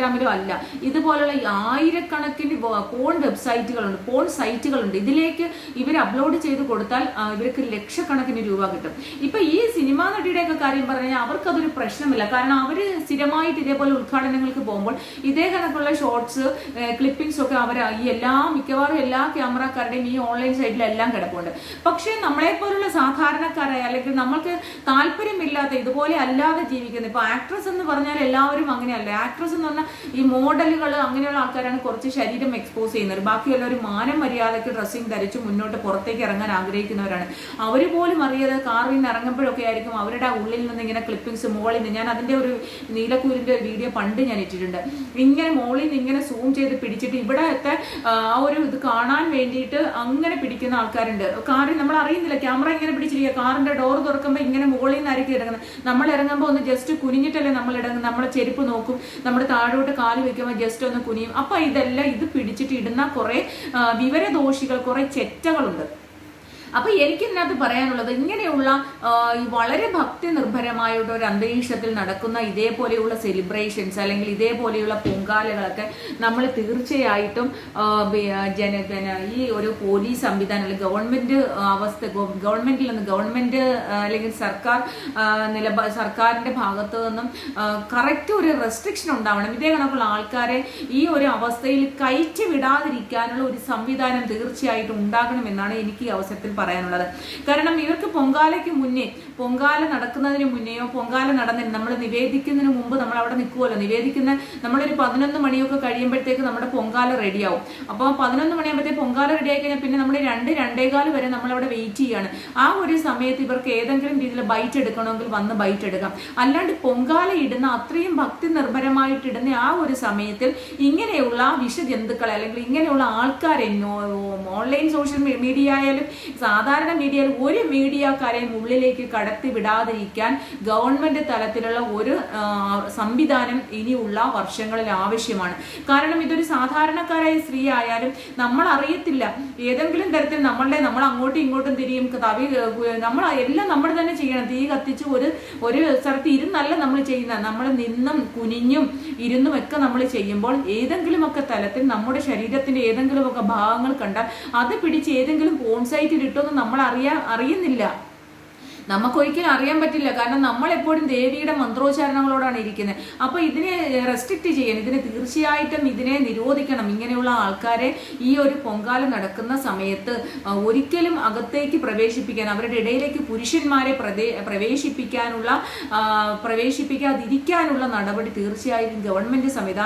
ഇൻസ്റ്റാഗ്രാമിലോ അല്ല. ഇതുപോലുള്ള ആയിരക്കണക്കിന് പോൺ വെബ്സൈറ്റുകളുണ്ട്, പോൺ സൈറ്റുകളുണ്ട്. ഇതിലേക്ക് ഇവർ അപ്ലോഡ് ചെയ്ത് കൊടുത്താൽ ഇവർക്ക് ലക്ഷക്കണക്കിന് രൂപ കിട്ടും. ഇപ്പൊ ഈ സിനിമാ നടിയുടെയൊക്കെ കാര്യം പറഞ്ഞാൽ അവർക്കതൊരു പ്രശ്നമില്ല. കാരണം അവര് സ്ഥിരമായിട്ട് ഇതേപോലെ ഉദ്ഘാടനങ്ങൾക്ക് പോകുമ്പോൾ ഇതേ കണക്കുള്ള ഷോർട്സ് ക്ലിപ്പിംഗ്സ് ഒക്കെ അവർ ഈ മിക്കവാറും എല്ലാ ക്യാമറക്കാരുടെയും ഈ ഓൺലൈൻ സൈറ്റിലെല്ലാം കിടപ്പുണ്ട്. പക്ഷെ നമ്മളെ പോലുള്ള സാധാരണക്കാരായ അല്ലെങ്കിൽ നമ്മൾക്ക് താല്പര്യമില്ലാത്ത ഇതുപോലെ അല്ലാതെ ജീവിക്കുന്നത്, ഇപ്പൊ ആക്ട്രസ് എന്ന് പറഞ്ഞാൽ എല്ലാവരും അങ്ങനെയല്ല. ആക്ട്രസ് എന്ന് പറഞ്ഞാൽ ഈ മോഡലുകൾ അങ്ങനെയുള്ള ആൾക്കാരാണ് കുറച്ച് ശരീരം എക്സ്പോസ് ചെയ്യുന്നത്. ബാക്കിയുള്ളവർ മാനം മര്യാദയ്ക്ക് ഡ്രസ്സിങ് ധരിച്ച് മുന്നോട്ട് പുറത്തേക്ക് ഇറങ്ങാൻ ആഗ്രഹിക്കുന്നവരാണ്. അവർ പോലും അറിയാതെ കാറിൽ നിന്ന് ഇറങ്ങുമ്പോഴൊക്കെ ആയിരിക്കും അവരുടെ ഉള്ളിൽ നിന്ന് ഇങ്ങനെ ക്ലിപ്പിംഗ്സ് മുകളിൽ നിന്ന്, ഞാൻ അതിന്റെ ഒരു നീലക്കൂരിന്റെ വീഡിയോ പണ്ട് ഞാൻ ഇട്ടിട്ടുണ്ട്, ഇങ്ങനെ മുകളിൽ നിന്ന് ഇങ്ങനെ സൂം ചെയ്ത് പിടിച്ചിട്ട് ഇവിടത്തെ ആ ഒരു ഇത് കാണാൻ വേണ്ടിയിട്ട് അങ്ങനെ പിടിക്കുന്ന ആൾക്കാരുണ്ട്. കാറിൽ നമ്മൾ അറിയുന്നില്ല, ക്യാമറ ഇങ്ങനെ പിടിച്ചിരിക്കുക, കാറിന്റെ ഡോർ തുറക്കുമ്പോൾ ഇങ്ങനെ മുകളിൽ നിന്നായിരിക്കും ഇറങ്ങുന്നത്. നമ്മൾ ഇറങ്ങുമ്പോൾ ഒന്ന് ജസ്റ്റ് കുനിഞ്ഞിട്ടല്ലേ നമ്മൾ ഇറങ്ങുന്നത്, നമ്മുടെ ചെരുപ്പ് നോക്കും, നമ്മുടെ താഴോട്ട് കാല് വെക്കുമ്പോൾ ജസ്റ്റ് ഒന്ന് കുനിയും. അപ്പൊ ഇതെല്ലാം ഇത് പിടിച്ചിട്ട് ഇടുന്ന കുറെ വിവരദോഷികൾ, കുറെ ചെറ്റകളുണ്ട്. അപ്പൊ എനിക്ക് ഇതിനകത്ത് പറയാനുള്ളത്, ഇങ്ങനെയുള്ള വളരെ ഭക്തി നിർഭരമായ ഒരു അന്തരീക്ഷത്തിൽ നടക്കുന്ന ഇതേപോലെയുള്ള സെലിബ്രേഷൻസ് അല്ലെങ്കിൽ ഇതേപോലെയുള്ള പൊങ്കാലകളൊക്കെ നമ്മൾ തീർച്ചയായിട്ടും ഈ ഒരു പോലീസ് സംവിധാനം അല്ലെങ്കിൽ ഗവൺമെന്റ് ഗവൺമെന്റിൽ നിന്ന് ഗവൺമെന്റ് അല്ലെങ്കിൽ സർക്കാരിന്റെ ഭാഗത്തു നിന്നും കറക്റ്റ് ഒരു റെസ്ട്രിക്ഷൻ ഉണ്ടാവണം. ഇതേ കണക്കുള്ള ആൾക്കാരെ ഈ ഒരു അവസ്ഥയിൽ കയറ്റി വിടാതിരിക്കാനുള്ള ഒരു സംവിധാനം തീർച്ചയായിട്ടും ഉണ്ടാകണമെന്നാണ് എനിക്ക് ഈ അവസരത്തിൽ പറയാനുള്ളത്. കാരണം ഇവർക്ക് പൊങ്കാലയ്ക്ക് മുന്നേ, പൊങ്കാല നടക്കുന്നതിന് മുന്നെയോ പൊങ്കാല നടന്നതിന് നമ്മൾ നിവേദിക്കുന്നതിന് മുമ്പ് നമ്മൾ അവിടെ നിൽക്കുമല്ലോ, നിവേദിക്കുന്ന നമ്മളൊരു 11 മണിയൊക്കെ കഴിയുമ്പോഴത്തേക്ക് നമ്മുടെ പൊങ്കാല റെഡിയാവും. അപ്പോൾ 11 മണിയാകുമ്പോഴത്തേക്ക് പൊങ്കാല റെഡി ആയി കഴിഞ്ഞാൽ പിന്നെ നമ്മൾ 2-2:15 വരെ നമ്മളവിടെ വെയിറ്റ് ചെയ്യാണ്. ആ ഒരു സമയത്ത് ഇവർക്ക് ഏതെങ്കിലും രീതിയിൽ ബൈറ്റ് എടുക്കണമെങ്കിൽ വന്ന് ബൈറ്റ് എടുക്കാം. അല്ലാണ്ട് പൊങ്കാല ഇടുന്ന അത്രയും ഭക്തി നിർഭരമായിട്ട് ഇടുന്ന ആ ഒരു സമയത്തിൽ ഇങ്ങനെയുള്ള വിഷജന്തുക്കളെ അല്ലെങ്കിൽ ഇങ്ങനെയുള്ള ആൾക്കാരെ ഓൺലൈൻ സോഷ്യൽ മീഡിയ ആയാലും സാധാരണ മീഡിയയിൽ ഒരു മീഡിയക്കാരെയും ഉള്ളിലേക്ക് കടത്തി വിടാതിരിക്കാൻ ഗവൺമെന്റ് തലത്തിലുള്ള ഒരു സംവിധാനം ഇനിയുള്ള വർഷങ്ങളിൽ ആവശ്യമാണ്. കാരണം ഇതൊരു സാധാരണക്കാരായ സ്ത്രീ ആയാലും നമ്മൾ അറിയത്തില്ല, ഏതെങ്കിലും തരത്തിൽ നമ്മൾ അങ്ങോട്ടും ഇങ്ങോട്ടും തിരിയും, നമ്മൾ എല്ലാം നമ്മൾ തന്നെ ചെയ്യണം. തീ കത്തിച്ച് ഒരു സ്ഥലത്ത് ഇരുന്നല്ല നമ്മൾ ചെയ്യുന്നത്, നമ്മൾ നിന്നും കുനിഞ്ഞും ഇരുന്നും ഒക്കെ നമ്മൾ ചെയ്യുമ്പോൾ ഏതെങ്കിലുമൊക്കെ തലത്തിൽ നമ്മുടെ ശരീരത്തിന്റെ ഏതെങ്കിലുമൊക്കെ ഭാഗങ്ങൾ കണ്ടാൽ അത് പിടിച്ച് ഏതെങ്കിലും പോൺസൈറ്റിൽ ഇട്ടൊന്നും നമ്മൾ അറിയുന്നില്ല. നമുക്കൊരിക്കലും അറിയാൻ പറ്റില്ല. കാരണം നമ്മൾ എപ്പോഴും ദേവിയുടെ മന്ത്രോച്ചാരണങ്ങളോടാണ് ഇരിക്കുന്നത്. അപ്പൊ ഇതിനെ റെസ്ട്രിക്റ്റ് ചെയ്യണം, ഇതിനെ തീർച്ചയായിട്ടും ഇതിനെ നിരോധിക്കണം. ഇങ്ങനെയുള്ള ആൾക്കാരെ ഈ ഒരു പൊങ്കാല നടക്കുന്ന സമയത്ത് ഒരിക്കലും അകത്തേക്ക് പ്രവേശിപ്പിക്കാൻ, അവരുടെ ഇടയിലേക്ക് പുരുഷന്മാരെ പ്രവേശിപ്പിക്കാതിരിക്കാനുള്ള നടപടി തീർച്ചയായും ഗവൺമെന്റ് സംവിധാനം